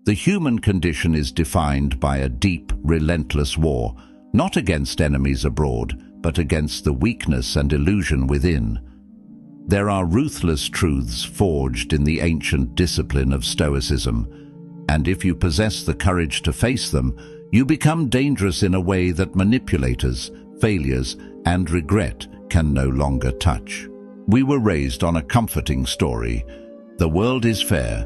The human condition is defined by a deep, relentless war, not against enemies abroad, but against the weakness and illusion within. There are ruthless truths forged in the ancient discipline of Stoicism, and if you possess the courage to face them, you become dangerous in a way that manipulators, failures, and regret can no longer touch. We were raised on a comforting story. The world is fair.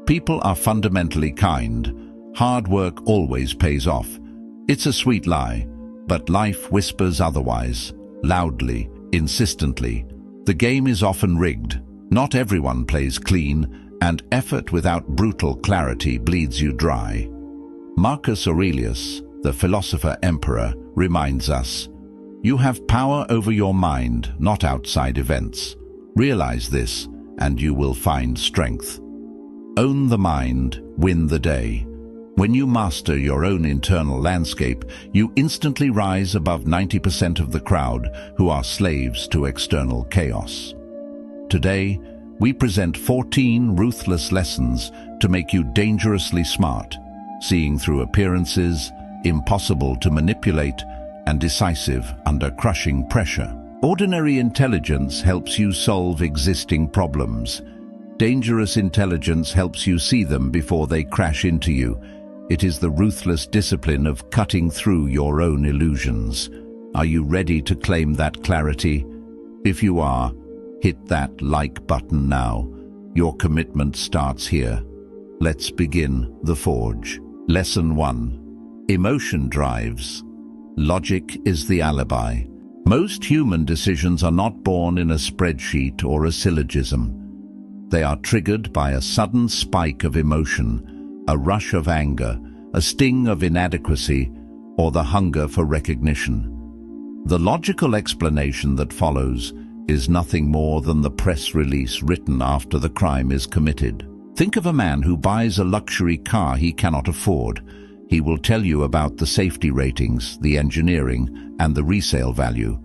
People are fundamentally kind. Hard work always pays off. It's a sweet lie, but life whispers otherwise, loudly, insistently. The game is often rigged. Not everyone plays clean, and effort without brutal clarity bleeds you dry. Marcus Aurelius, the philosopher-emperor, reminds us, "You have power over your mind, not outside events. Realize this, and you will find strength." Own the mind, win the day. When you master your own internal landscape, you instantly rise above 90% of the crowd who are slaves to external chaos. Today, we present 14 ruthless lessons to make you dangerously smart, seeing through appearances, impossible to manipulate, and decisive under crushing pressure. Ordinary intelligence helps you solve existing problems. Dangerous intelligence helps you see them before they crash into you. It is the ruthless discipline of cutting through your own illusions. Are you ready to claim that clarity? If you are, hit that like button now. Your commitment starts here. Let's begin the forge. Lesson 1. Emotion drives. Logic is the alibi. Most human decisions are not born in a spreadsheet or a syllogism. They are triggered by a sudden spike of emotion, a rush of anger, a sting of inadequacy, or the hunger for recognition. The logical explanation that follows is nothing more than the press release written after the crime is committed. Think of a man who buys a luxury car he cannot afford. He will tell you about the safety ratings, the engineering, and the resale value.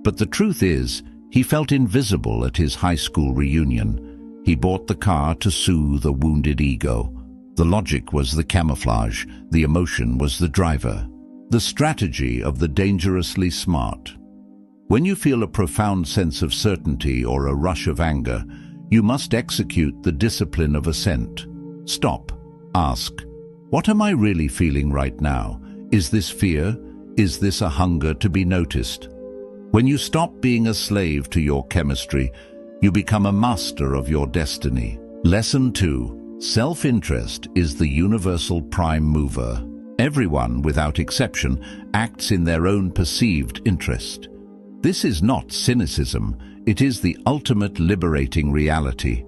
But the truth is, he felt invisible at his high school reunion. He bought the car to soothe a wounded ego. The logic was the camouflage, the emotion was the driver. The strategy of the dangerously smart. When you feel a profound sense of certainty or a rush of anger, you must execute the discipline of assent. Stop. Ask, what am I really feeling right now? Is this fear? Is this a hunger to be noticed? When you stop being a slave to your chemistry, you become a master of your destiny. Lesson 2. Self-interest is the universal prime mover. Everyone, without exception, acts in their own perceived interest. This is not cynicism, it is the ultimate liberating reality.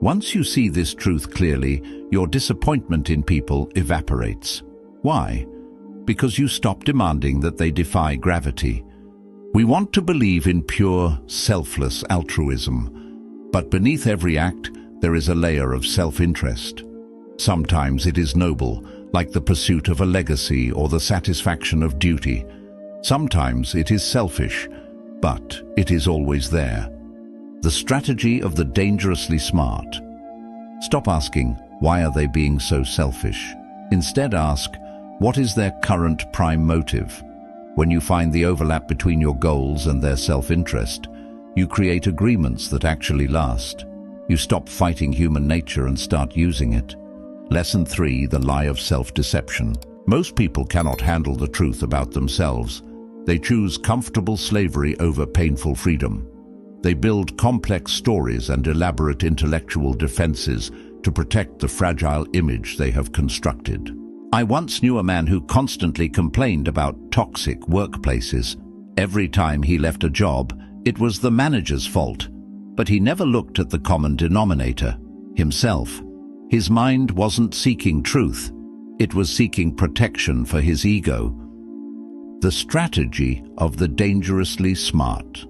Once you see this truth clearly, your disappointment in people evaporates. Why? Because you stop demanding that they defy gravity. We want to believe in pure, selfless altruism. But beneath every act, there is a layer of self-interest. Sometimes it is noble, like the pursuit of a legacy or the satisfaction of duty. Sometimes it is selfish, but it is always there. The strategy of the dangerously smart. Stop asking, why are they being so selfish? Instead ask, what is their current prime motive? When you find the overlap between your goals and their self-interest, you create agreements that actually last. You stop fighting human nature and start using it. Lesson 3, the lie of self-deception. Most people cannot handle the truth about themselves. They choose comfortable slavery over painful freedom. They build complex stories and elaborate intellectual defenses to protect the fragile image they have constructed. I once knew a man who constantly complained about toxic workplaces. Every time he left a job, it was the manager's fault, but he never looked at the common denominator, himself. His mind wasn't seeking truth, it was seeking protection for his ego. The strategy of the dangerously smart.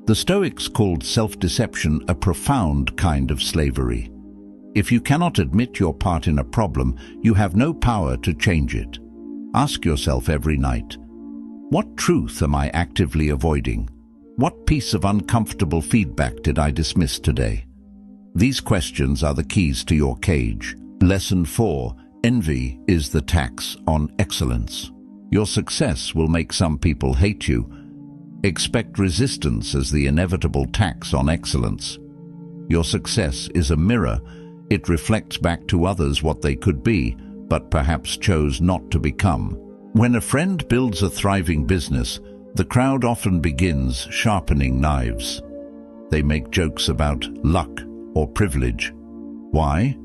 The Stoics called self-deception a profound kind of slavery. If you cannot admit your part in a problem, you have no power to change it. Ask yourself every night, what truth am I actively avoiding? What piece of uncomfortable feedback did I dismiss today? These questions are the keys to your cage. Lesson 4. Envy is the tax on excellence. Your success will make some people hate you. Expect resistance as the inevitable tax on excellence. Your success is a mirror. It reflects back to others what they could be, but perhaps chose not to become. When a friend builds a thriving business, the crowd often begins sharpening knives. They make jokes about luck or privilege. Why?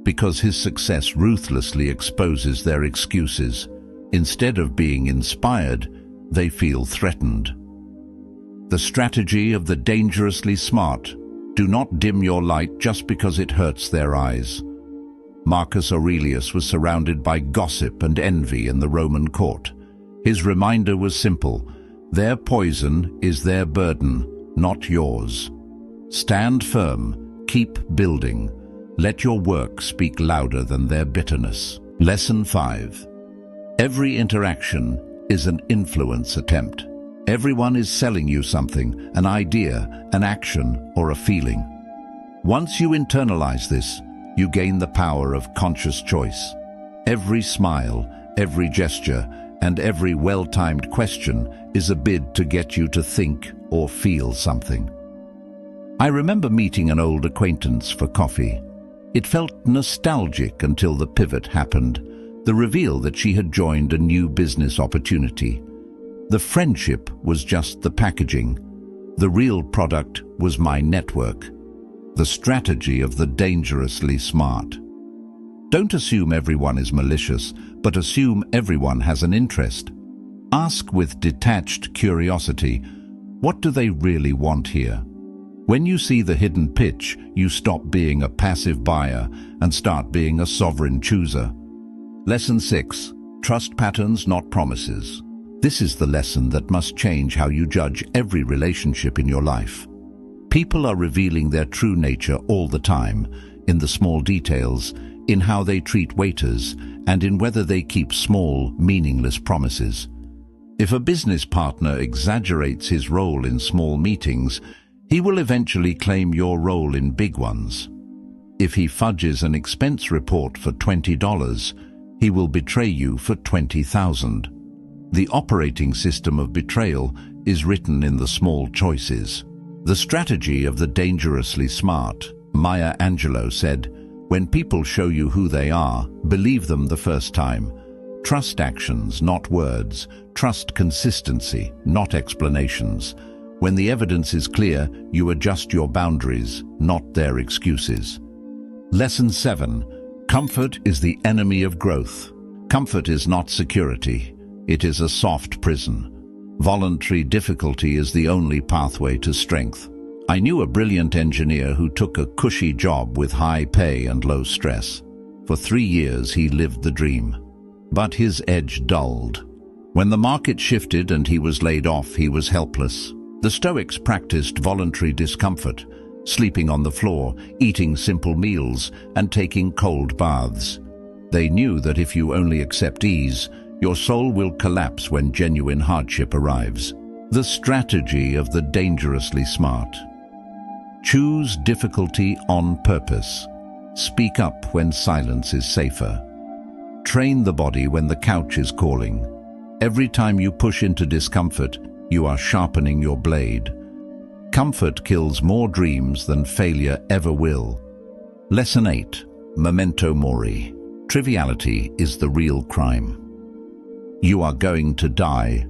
Because his success ruthlessly exposes their excuses. Instead of being inspired, they feel threatened. The strategy of the dangerously smart. Do not dim your light just because it hurts their eyes. Marcus Aurelius was surrounded by gossip and envy in the Roman court. His reminder was simple: their poison is their burden, not yours. Stand firm, keep building. Let your work speak louder than their bitterness. Lesson 5. Every interaction is an influence attempt. Everyone is selling you something, an idea, an action, or a feeling. Once you internalize this, you gain the power of conscious choice. Every smile, every gesture, and every well-timed question is a bid to get you to think or feel something. I remember meeting an old acquaintance for coffee. It felt nostalgic until the pivot happened, the reveal that she had joined a new business opportunity. The friendship was just the packaging. The real product was my network. The strategy of the dangerously smart. Don't assume everyone is malicious, but assume everyone has an interest. Ask with detached curiosity, what do they really want here? When you see the hidden pitch, you stop being a passive buyer and start being a sovereign chooser. Lesson 6. Trust patterns, not promises. This is the lesson that must change how you judge every relationship in your life. People are revealing their true nature all the time, in the small details, in how they treat waiters, and in whether they keep small, meaningless promises. If a business partner exaggerates his role in small meetings, he will eventually claim your role in big ones. If he fudges an expense report for $20, he will betray you for $20,000. The operating system of betrayal is written in the small choices. The strategy of the dangerously smart. Maya Angelou said, "When people show you who they are, believe them the first time. Trust actions, not words. Trust consistency, not explanations. When the evidence is clear, you adjust your boundaries, not their excuses." Lesson 7. Comfort is the enemy of growth. Comfort is not security. It is a soft prison. Voluntary difficulty is the only pathway to strength. I knew a brilliant engineer who took a cushy job with high pay and low stress. For 3 years he lived the dream. But his edge dulled. When the market shifted and he was laid off, he was helpless. The Stoics practiced voluntary discomfort, sleeping on the floor, eating simple meals, and taking cold baths. They knew that if you only accept ease, your soul will collapse when genuine hardship arrives. The strategy of the dangerously smart. Choose difficulty on purpose. Speak up when silence is safer. Train the body when the couch is calling. Every time you push into discomfort, you are sharpening your blade. Comfort kills more dreams than failure ever will. Lesson 8. Memento mori. Triviality is the real crime. You are going to die.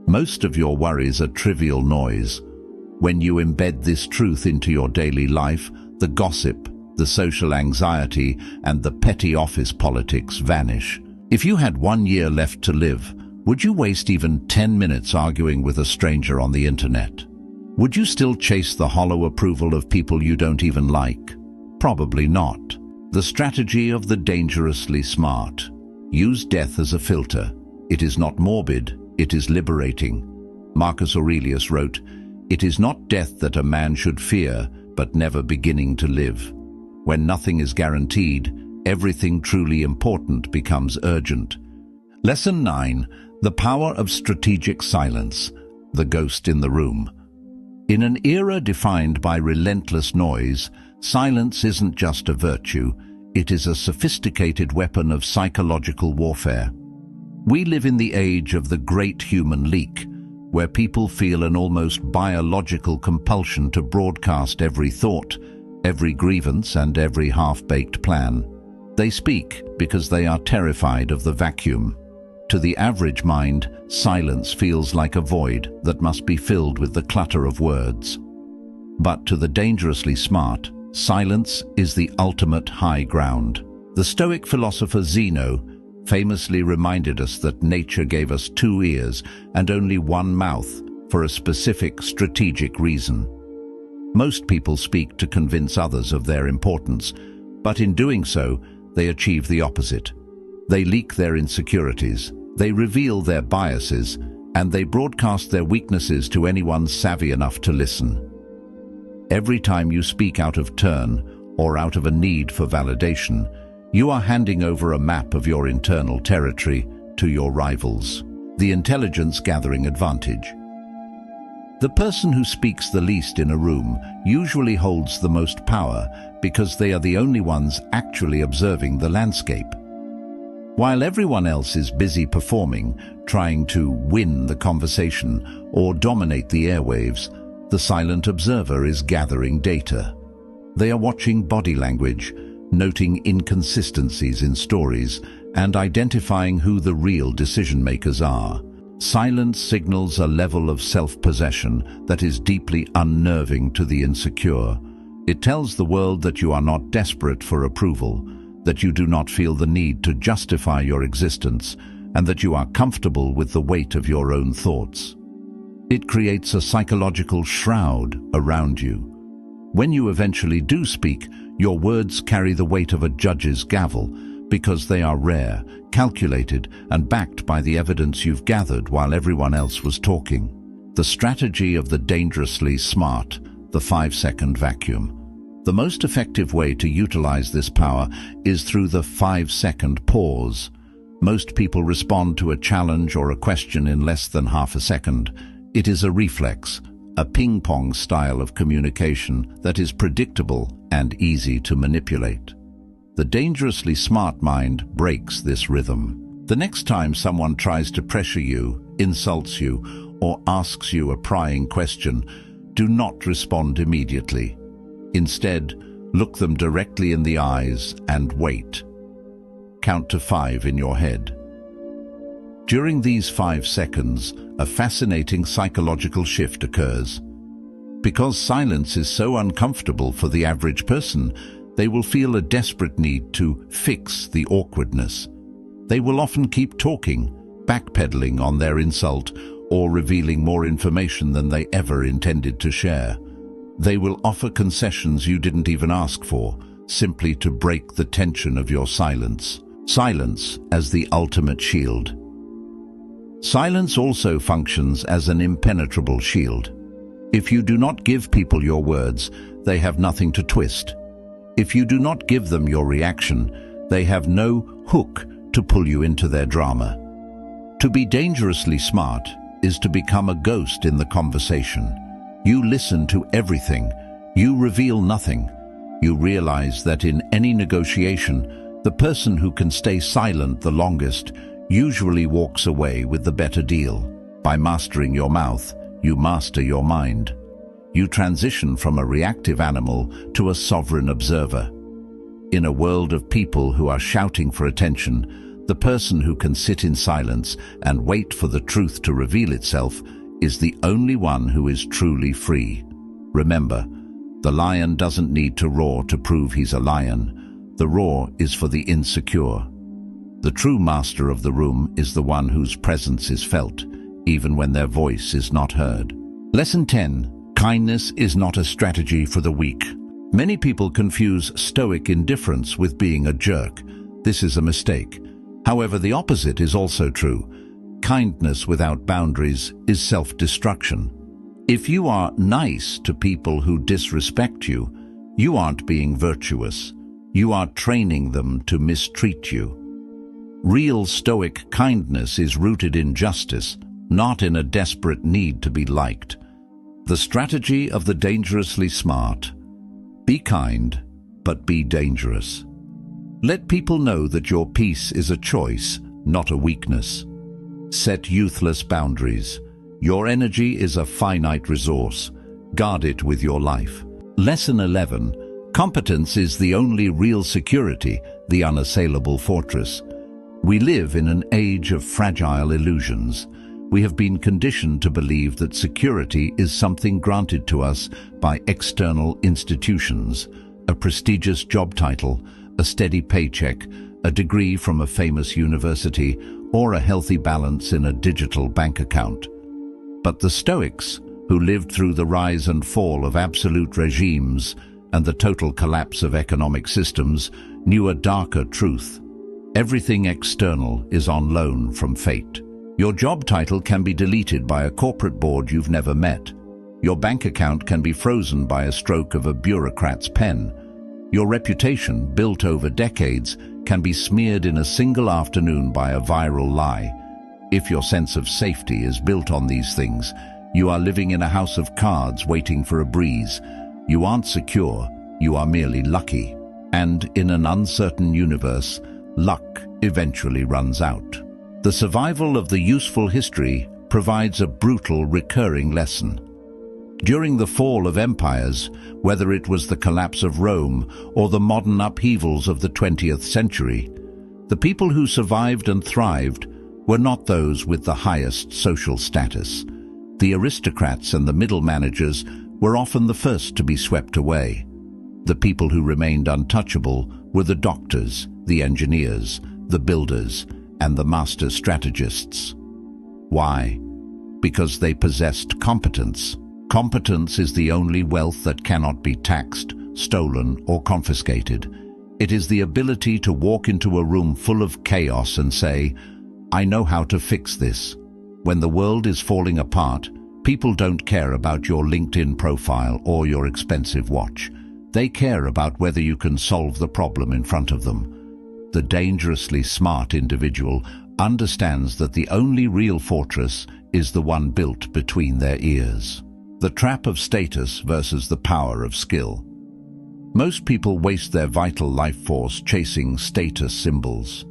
Most of your worries are trivial noise. When you embed this truth into your daily life, the gossip, the social anxiety, and the petty office politics vanish. If you had 1 year left to live, would you waste even 10 minutes arguing with a stranger on the internet? Would you still chase the hollow approval of people you don't even like? Probably not. The strategy of the dangerously smart. Use death as a filter. It is not morbid, it is liberating. Marcus Aurelius wrote, "It is not death that a man should fear, but never beginning to live." When nothing is guaranteed, everything truly important becomes urgent. Lesson 9. The power of strategic silence. The ghost in the room. In an era defined by relentless noise, silence isn't just a virtue, It is a sophisticated weapon of psychological warfare. We live in the age of the great human leak, where people feel an almost biological compulsion to broadcast every thought, every grievance, and every half-baked plan. They speak because they are terrified of the vacuum. To the average mind, silence feels like a void that must be filled with the clutter of words. But to the dangerously smart, silence is the ultimate high ground. The Stoic philosopher Zeno famously reminded us that nature gave us 2 ears and only 1 mouth for a specific strategic reason. Most people speak to convince others of their importance, but in doing so, they achieve the opposite. They leak their insecurities, they reveal their biases, and they broadcast their weaknesses to anyone savvy enough to listen. Every time you speak out of turn or out of a need for validation, you are handing over a map of your internal territory to your rivals, the intelligence-gathering advantage. The person who speaks the least in a room usually holds the most power because they are the only ones actually observing the landscape. While everyone else is busy performing, trying to win the conversation or dominate the airwaves, the silent observer is gathering data. They are watching body language, noting inconsistencies in stories, and identifying who the real decision-makers are. Silence signals a level of self-possession that is deeply unnerving to the insecure. It tells the world that you are not desperate for approval, that you do not feel the need to justify your existence, and that you are comfortable with the weight of your own thoughts. It creates a psychological shroud around you. When you eventually do speak, your words carry the weight of a judge's gavel because they are rare, calculated, and backed by the evidence you've gathered while everyone else was talking. The strategy of the dangerously smart, the 5-second vacuum. The most effective way to utilize this power is through the 5-second pause. Most people respond to a challenge or a question in less than half a second. It is a reflex, a ping-pong style of communication that is predictable and easy to manipulate. The dangerously smart mind breaks this rhythm. The next time someone tries to pressure you, insults you, or asks you a prying question, do not respond immediately. Instead, look them directly in the eyes and wait. Count to 5 in your head. During these 5 seconds, a fascinating psychological shift occurs. Because silence is so uncomfortable for the average person, they will feel a desperate need to fix the awkwardness. They will often keep talking, backpedaling on their insult, or revealing more information than they ever intended to share. They will offer concessions you didn't even ask for, simply to break the tension of your silence. Silence as the ultimate shield. Silence also functions as an impenetrable shield. If you do not give people your words, they have nothing to twist. If you do not give them your reaction, they have no hook to pull you into their drama. To be dangerously smart is to become a ghost in the conversation. You listen to everything. You reveal nothing. You realize that in any negotiation, the person who can stay silent the longest usually walks away with the better deal. By mastering your mouth, you master your mind. You transition from a reactive animal to a sovereign observer. In a world of people who are shouting for attention, the person who can sit in silence and wait for the truth to reveal itself is the only one who is truly free. Remember, the lion doesn't need to roar to prove he's a lion. The roar is for the insecure. The true master of the room is the one whose presence is felt, even when their voice is not heard. Lesson 10. Kindness is not a strategy for the weak. Many people confuse stoic indifference with being a jerk. This is a mistake. However, the opposite is also true. Kindness without boundaries is self-destruction. If you are nice to people who disrespect you, you aren't being virtuous. You are training them to mistreat you. Real stoic kindness is rooted in justice, not in a desperate need to be liked. The strategy of the dangerously smart. Be kind, but be dangerous. Let people know that your peace is a choice, not a weakness. Set ruthless boundaries. Your energy is a finite resource. Guard it with your life. Lesson 11. Competence is the only real security, the unassailable fortress. We live in an age of fragile illusions. We have been conditioned to believe that security is something granted to us by external institutions, a prestigious job title, a steady paycheck, a degree from a famous university, or a healthy balance in a digital bank account. But the Stoics, who lived through the rise and fall of absolute regimes and the total collapse of economic systems, knew a darker truth. Everything external is on loan from fate. Your job title can be deleted by a corporate board you've never met. Your bank account can be frozen by a stroke of a bureaucrat's pen. Your reputation, built over decades, can be smeared in a single afternoon by a viral lie. If your sense of safety is built on these things, you are living in a house of cards waiting for a breeze. You aren't secure, you are merely lucky. And in an uncertain universe, luck eventually runs out. The survival of the useful history provides a brutal recurring lesson. During the fall of empires, whether it was the collapse of Rome or the modern upheavals of the 20th century, the people who survived and thrived were not those with the highest social status. The aristocrats and the middle managers were often the first to be swept away. The people who remained untouchable were the doctors, the engineers, the builders, and the master strategists. Why? Because they possessed competence. Competence is the only wealth that cannot be taxed, stolen, or confiscated. It is the ability to walk into a room full of chaos and say, "I know how to fix this." When the world is falling apart, people don't care about your LinkedIn profile or your expensive watch. They care about whether you can solve the problem in front of them. The dangerously smart individual understands that the only real fortress is the one built between their ears. The trap of status versus the power of skill. Most people waste their vital life force chasing status symbols.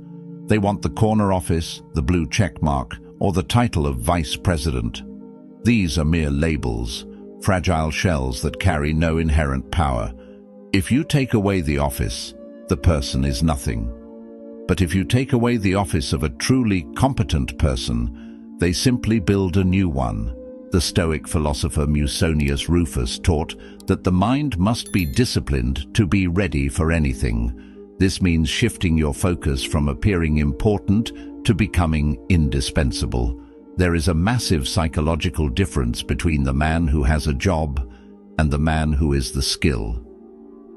They want the corner office, the blue check mark, or the title of vice president. These are mere labels, fragile shells that carry no inherent power. If you take away the office, the person is nothing. But if you take away the office of a truly competent person, they simply build a new one. The Stoic philosopher Musonius Rufus taught that the mind must be disciplined to be ready for anything. This means shifting your focus from appearing important to becoming indispensable. There is a massive psychological difference between the man who has a job and the man who is the skill.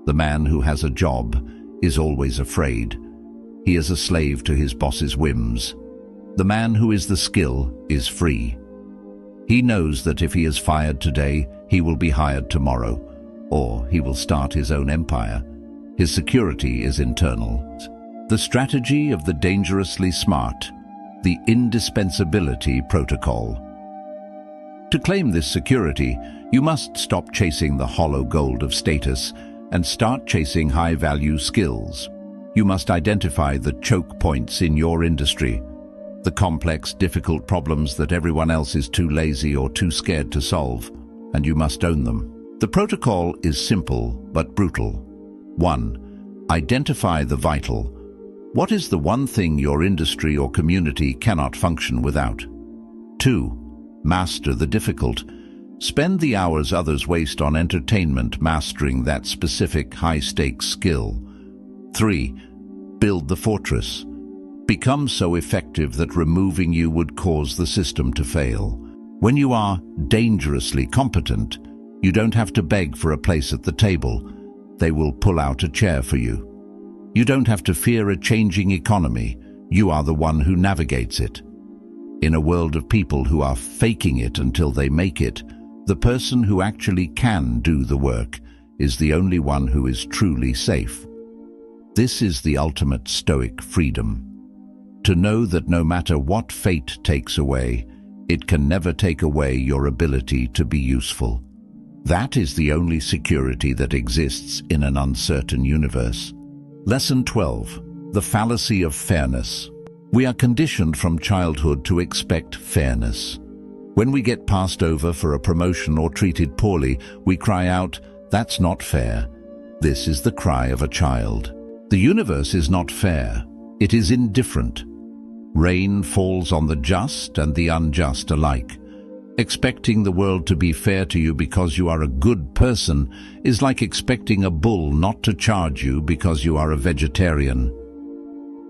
The man who has a job is always afraid. He is a slave to his boss's whims. The man who is the skill is free. He knows that if he is fired today, he will be hired tomorrow, or he will start his own empire. His security is internal. The strategy of the dangerously smart, the indispensability protocol. To claim this security, you must stop chasing the hollow gold of status and start chasing high-value skills. You must identify the choke points in your industry, the complex, difficult problems that everyone else is too lazy or too scared to solve, and you must own them. The protocol is simple but brutal. 1. Identify the vital. What is the one thing your industry or community cannot function without? 2. Master the difficult. Spend the hours others waste on entertainment mastering that specific high-stakes skill. 3. Build the fortress. Become so effective that removing you would cause the system to fail. When you are dangerously competent, you don't have to beg for a place at the table. They will pull out a chair for you. You don't have to fear a changing economy. You are the one who navigates it. In a world of people who are faking it until they make it, the person who actually can do the work is the only one who is truly safe. This is the ultimate Stoic freedom. To know that no matter what fate takes away, it can never take away your ability to be useful. That is the only security that exists in an uncertain universe. Lesson 12. The fallacy of fairness. We are conditioned from childhood to expect fairness. When we get passed over for a promotion or treated poorly, we cry out, "That's not fair." This is the cry of a child. The universe is not fair. It is indifferent. Rain falls on the just and the unjust alike. Expecting the world to be fair to you because you are a good person is like expecting a bull not to charge you because you are a vegetarian.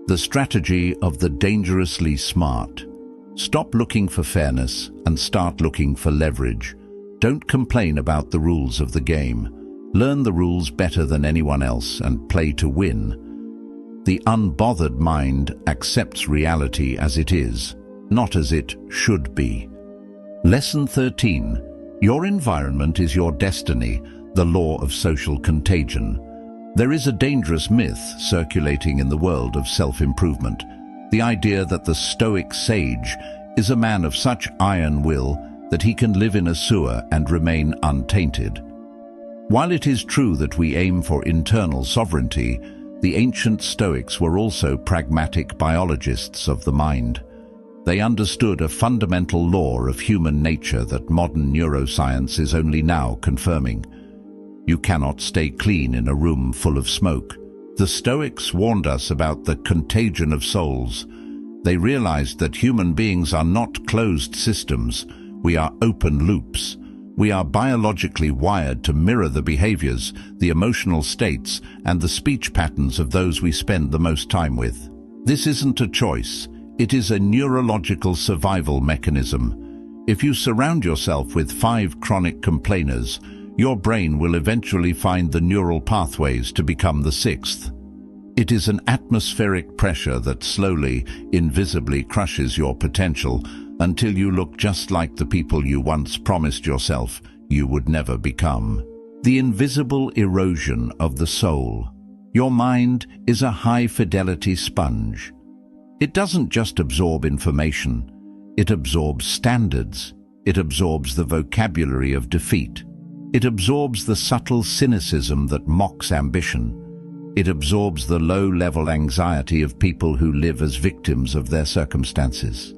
The strategy of the dangerously smart. Stop looking for fairness and start looking for leverage. Don't complain about the rules of the game. Learn the rules better than anyone else and play to win. The unbothered mind accepts reality as it is, not as it should be. Lesson 13. Your environment is your destiny, the law of social contagion. There is a dangerous myth circulating in the world of self-improvement. The idea that the Stoic sage is a man of such iron will that he can live in a sewer and remain untainted. While it is true that we aim for internal sovereignty, the ancient Stoics were also pragmatic biologists of the mind. They understood a fundamental law of human nature that modern neuroscience is only now confirming. You cannot stay clean in a room full of smoke. The Stoics warned us about the contagion of souls. They realized that human beings are not closed systems. We are open loops. We are biologically wired to mirror the behaviors, the emotional states, and the speech patterns of those we spend the most time with. This isn't a choice. It is a neurological survival mechanism. If you surround yourself with 5 chronic complainers, your brain will eventually find the neural pathways to become the 6th. It is an atmospheric pressure that slowly, invisibly crushes your potential until you look just like the people you once promised yourself you would never become. The invisible erosion of the soul. Your mind is a high-fidelity sponge. It doesn't just absorb information. It absorbs standards. It absorbs the vocabulary of defeat. It absorbs the subtle cynicism that mocks ambition. It absorbs the low-level anxiety of people who live as victims of their circumstances.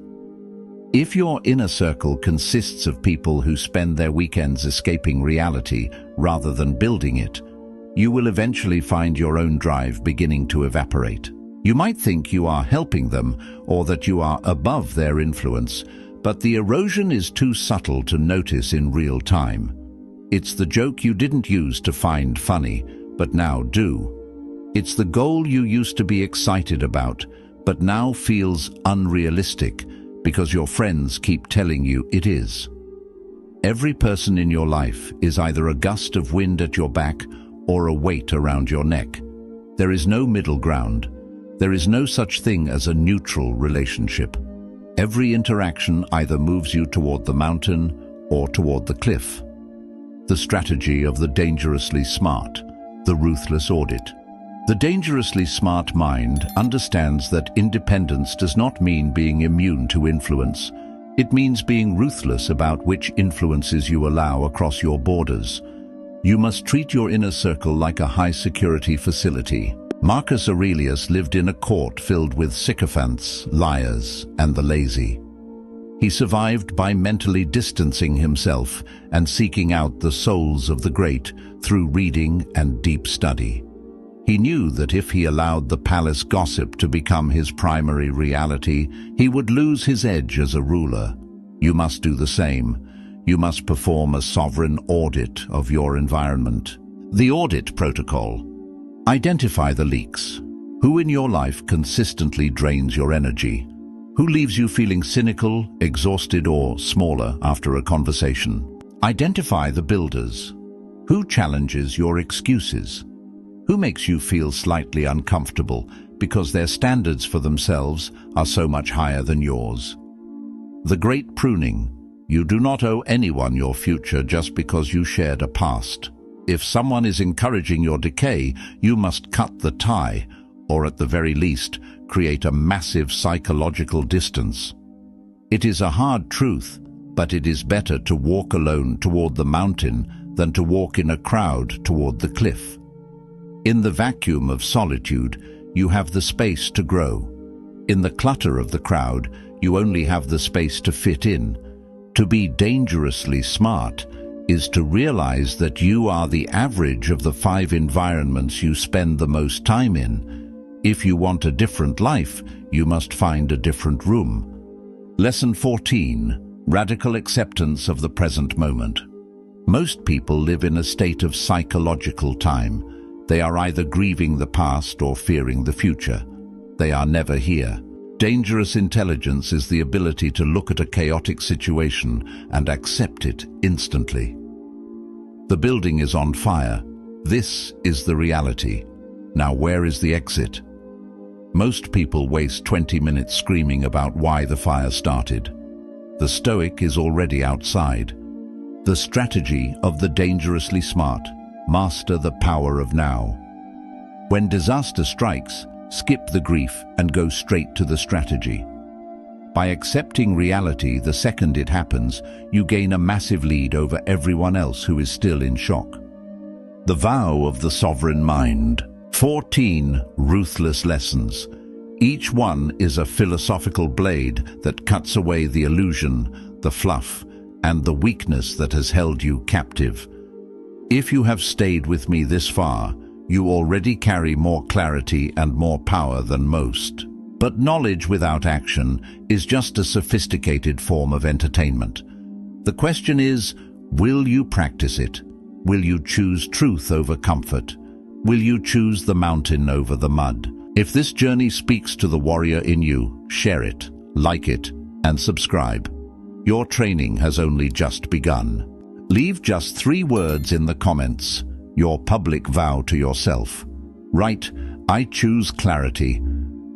If your inner circle consists of people who spend their weekends escaping reality rather than building it, you will eventually find your own drive beginning to evaporate. You might think you are helping them or that you are above their influence, but the erosion is too subtle to notice in real time. It's the joke you didn't use to find funny, but now do. It's the goal you used to be excited about, but now feels unrealistic because your friends keep telling you it is. Every person in your life is either a gust of wind at your back or a weight around your neck. There is no middle ground. There is no such thing as a neutral relationship. Every interaction either moves you toward the mountain or toward the cliff. The strategy of the dangerously smart, the ruthless audit. The dangerously smart mind understands that independence does not mean being immune to influence. It means being ruthless about which influences you allow across your borders. You must treat your inner circle like a high-security facility. Marcus Aurelius lived in a court filled with sycophants, liars, and the lazy. He survived by mentally distancing himself and seeking out the souls of the great through reading and deep study. He knew that if he allowed the palace gossip to become his primary reality, he would lose his edge as a ruler. You must do the same. You must perform a sovereign audit of your environment. The audit protocol. Identify the leaks. Who in your life consistently drains your energy? Who leaves you feeling cynical, exhausted, or smaller after a conversation? Identify the builders. Who challenges your excuses? Who makes you feel slightly uncomfortable because their standards for themselves are so much higher than yours? The great pruning. You do not owe anyone your future just because you shared a past. If someone is encouraging your decay, you must cut the tie, or at the very least, create a massive psychological distance. It is a hard truth, but it is better to walk alone toward the mountain than to walk in a crowd toward the cliff. In the vacuum of solitude, you have the space to grow. In the clutter of the crowd, you only have the space to fit in. To be dangerously smart is to realize that you are the average of the 5 environments you spend the most time in. If you want a different life, you must find a different room. Lesson 14. Radical acceptance of the present moment. Most people live in a state of psychological time. They are either grieving the past or fearing the future. They are never here. Dangerous intelligence is the ability to look at a chaotic situation and accept it instantly. The building is on fire. This is the reality. Now where is the exit? Most people waste 20 minutes screaming about why the fire started. The Stoic is already outside. The strategy of the dangerously smart: master the power of now. When disaster strikes, skip the grief and go straight to the strategy. By accepting reality the second it happens, you gain a massive lead over everyone else who is still in shock. The vow of the sovereign mind. 14 ruthless lessons. Each one is a philosophical blade that cuts away the illusion, the fluff, and the weakness that has held you captive. If you have stayed with me this far, you already carry more clarity and more power than most. But knowledge without action is just a sophisticated form of entertainment. The question is, will you practice it? Will you choose truth over comfort? Will you choose the mountain over the mud? If this journey speaks to the warrior in you, share it, like it, and subscribe. Your training has only just begun. Leave just 3 words in the comments, your public vow to yourself. Write, "I choose clarity."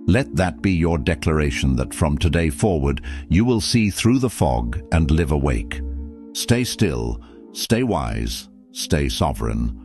Let that be your declaration that from today forward you will see through the fog and live awake. Stay still, stay wise, stay sovereign.